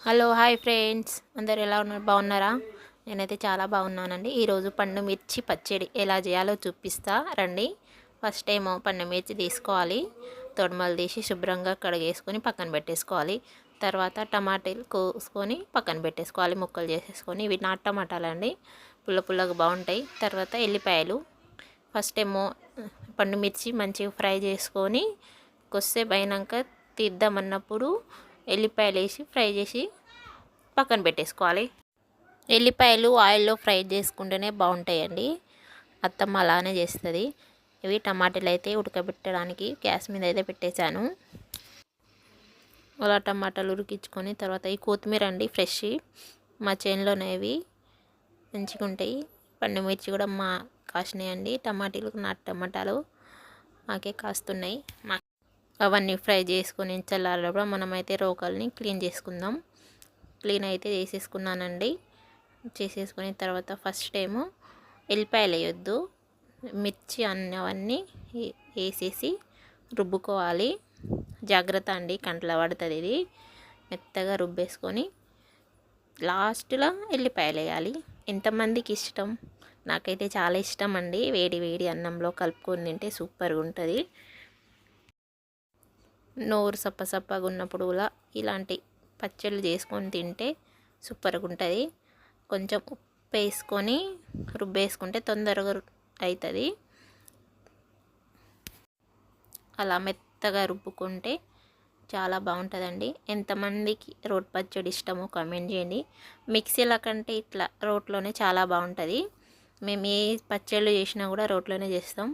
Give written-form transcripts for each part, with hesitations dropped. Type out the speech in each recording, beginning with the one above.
Hello hi friends, అందరు ఎలా ఉన్నారు? బాగున్నారా? నేనైతే చాలా బాగున్నానండి. ఈరోజు పండు మిర్చి పచ్చడి ఎలా చేయాలో చూపిస్తా రండి. ఫస్ట్ ఏమో పండు మిర్చి తీసుకోవాలి, తొడమలు తీసి శుభ్రంగా కడిగేసుకొని పక్కన పెట్టేసుకోవాలి. తర్వాత టమాటాలు కోసుకొని పక్కన పెట్టేసుకోవాలి, ముక్కలు చేసేసుకొని. ఇవి నాటు టమాటాలు అండి, పుల్ల పుల్లగా బాగుంటాయి. తర్వాత ఎల్లిపాయలు, ఫస్ట్ ఏమో పండు మిర్చి మంచిగా ఫ్రై చేసుకొని కొద్దిసేపు అయినాక తీద్దామన్నప్పుడు ఎల్లిపాయలు వేసి ఫ్రై చేసి పక్కన పెట్టేసుకోవాలి. ఎల్లిపాయలు ఆయిల్లో ఫ్రై చేసుకుంటేనే బాగుంటాయండి, అత్తమ్మ అలానే చేస్తుంది. ఇవి టమాటాలు అయితే ఉడకబెట్టడానికి గ్యాస్ మీద అయితే పెట్టేశాను. అలా టమాటాలు ఉడికించుకొని తర్వాత ఈ కొత్తిమీర అండి, ఫ్రెష్ మా చేనులోనేవి మంచిగా ఉంటాయి. పండు మిర్చి కూడా మా కాసినాయండి, టమాటాలు నాటు టమాటాలు మాకే కాస్తున్నాయి. అవన్నీ ఫ్రై చేసుకొని చల్లారలో మనమైతే రోకల్ని క్లీన్ చేసుకుందాం. క్లీన్ అయితే చేసేసుకున్నానండి. చేసేసుకున్న తర్వాత ఫస్ట్ ఏమో ఎల్లిపాయలు వేయొద్దు, మిర్చి అవన్నీ వేసేసి రుబ్బుకోవాలి. జాగ్రత్త అండి, కంట్లో పడుతుంది. ఇది మెత్తగా రుబ్బేసుకొని లాస్ట్లో ఎల్లిపాయలు వేయాలి. ఎంతమందికి ఇష్టం? నాకైతే చాలా ఇష్టం అండి. వేడి వేడి అన్నంలో కలుపుకొని తింటే సూపర్గా ఉంటుంది. నోరు సప్పసప్పగా ఉన్నప్పుడు కూడా ఇలాంటి పచ్చళ్ళు చేసుకొని తింటే సూపర్గా ఉంటుంది. కొంచెం ఉప్పు వేసుకొని రుబ్బేసుకుంటే తొందరగా అవుతుంది. అలా మెత్తగా రుబ్బుకుంటే చాలా బాగుంటుందండి. ఎంతమందికి రోటి పచ్చడి ఇష్టమో కామెంట్ చేయండి. మిక్సీల కంటే ఇట్లా రోట్లోనే చాలా బాగుంటుంది. మేము ఏ పచ్చళ్ళు చేసినా కూడా రోట్లోనే చేస్తాం.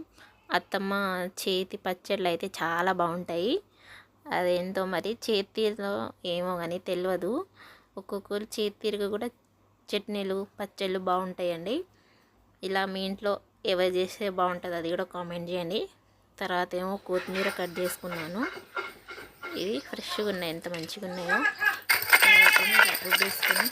అత్తమ్మ చేతి పచ్చళ్ళు అయితే చాలా బాగుంటాయి. అదేంటో మరి చేతిలో ఏమో కానీ తెలియదు. ఒక్కొక్కరు చేతిరిగా కూడా చట్నీలు పచ్చళ్ళు బాగుంటాయండి. ఇలా మీ ఇంట్లో ఎవరు చేస్తే బాగుంటుంది అది కూడా కామెంట్ చేయండి. తర్వాత ఏమో కొత్తిమీర కట్ చేసుకున్నాను. ఇది ఫ్రెష్గా ఉన్నాయి, ఎంత మంచిగా ఉన్నాయో. తర్వాత రుబ్బేసుకొని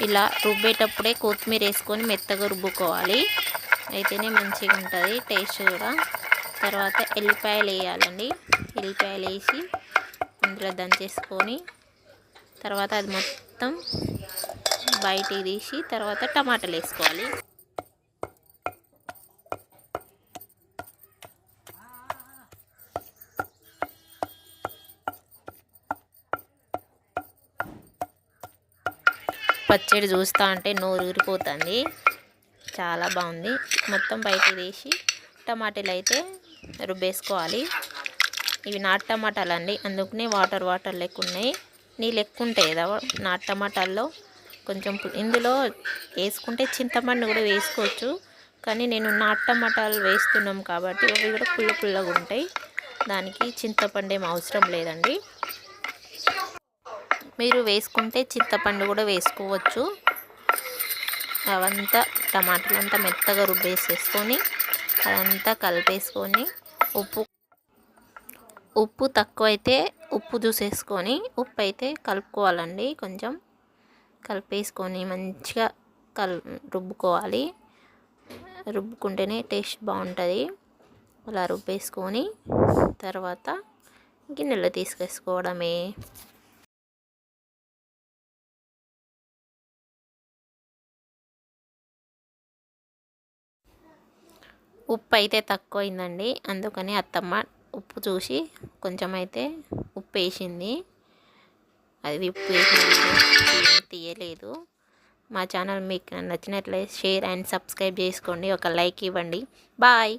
ఇలా రుబ్బేటప్పుడే కొత్తిమీర వేసుకొని మెత్తగా రుబ్బుకోవాలి, అయితేనే మంచిగా ఉంటుంది టేస్ట్ కూడా. తర్వాత ఎల్లిపాయలు వేయాలండి. ఎల్లిపాయలు వేసి అందులో దంచేసుకొని తర్వాత అది మొత్తం బయటికి తీసి తర్వాత టమాటాలు వేసుకోవాలి. పచ్చడి చూస్తూ అంటే నోరు ఊరిపోతుంది, చాలా బాగుంది. మొత్తం బయటకు తీసి టమాటాలు అయితే రుబ్బేసుకోవాలి. ఇవి నాటు టమాటాలు అండి, అందుకనే వాటర్ వాటర్ లెక్క ఉన్నాయి. నీళ్ళు ఎక్కువ ఉంటాయి కదా నాటు టమాటాల్లో. కొంచెం ఇందులో వేసుకుంటే చింతపండు కూడా వేసుకోవచ్చు, కానీ నేను నాటు టమాటాలు వేస్తున్నాం కాబట్టి అవి కూడా పుల్ల పుల్లగా ఉంటాయి. దానికి చింతపండు ఏం అవసరం లేదండి. మీరు వేసుకుంటే చింతపండు కూడా వేసుకోవచ్చు. అవంతా టమాటాలు అంతా మెత్తగా రుబ్బేసేసుకొని అదంతా కలిపేసుకొని ఉప్పు తక్కువైతే ఉప్పు చూసేసుకొని ఉప్పు అయితే కలుపుకోవాలండి. కొంచెం కలిపేసుకొని మంచిగా రుబ్బుకోవాలి. రుబ్బుకుంటేనే టేస్ట్ బాగుంటుంది. అలా రుబ్బేసుకొని తర్వాత గిన్నెలో తీసుకేసుకోవడమే. ఉప్పు అయితే తక్కువైందండి, అందుకని అత్తమ్మ ఉప్పు చూసి కొంచెం అయితే ఉప్పు వేసింది. అది ఉప్పు వేసి తీయలేదు. మా ఛానల్ మీకు నచ్చినట్లయితే షేర్ అండ్ సబ్స్క్రైబ్ చేసుకోండి, ఒక లైక్ ఇవ్వండి. బాయ్.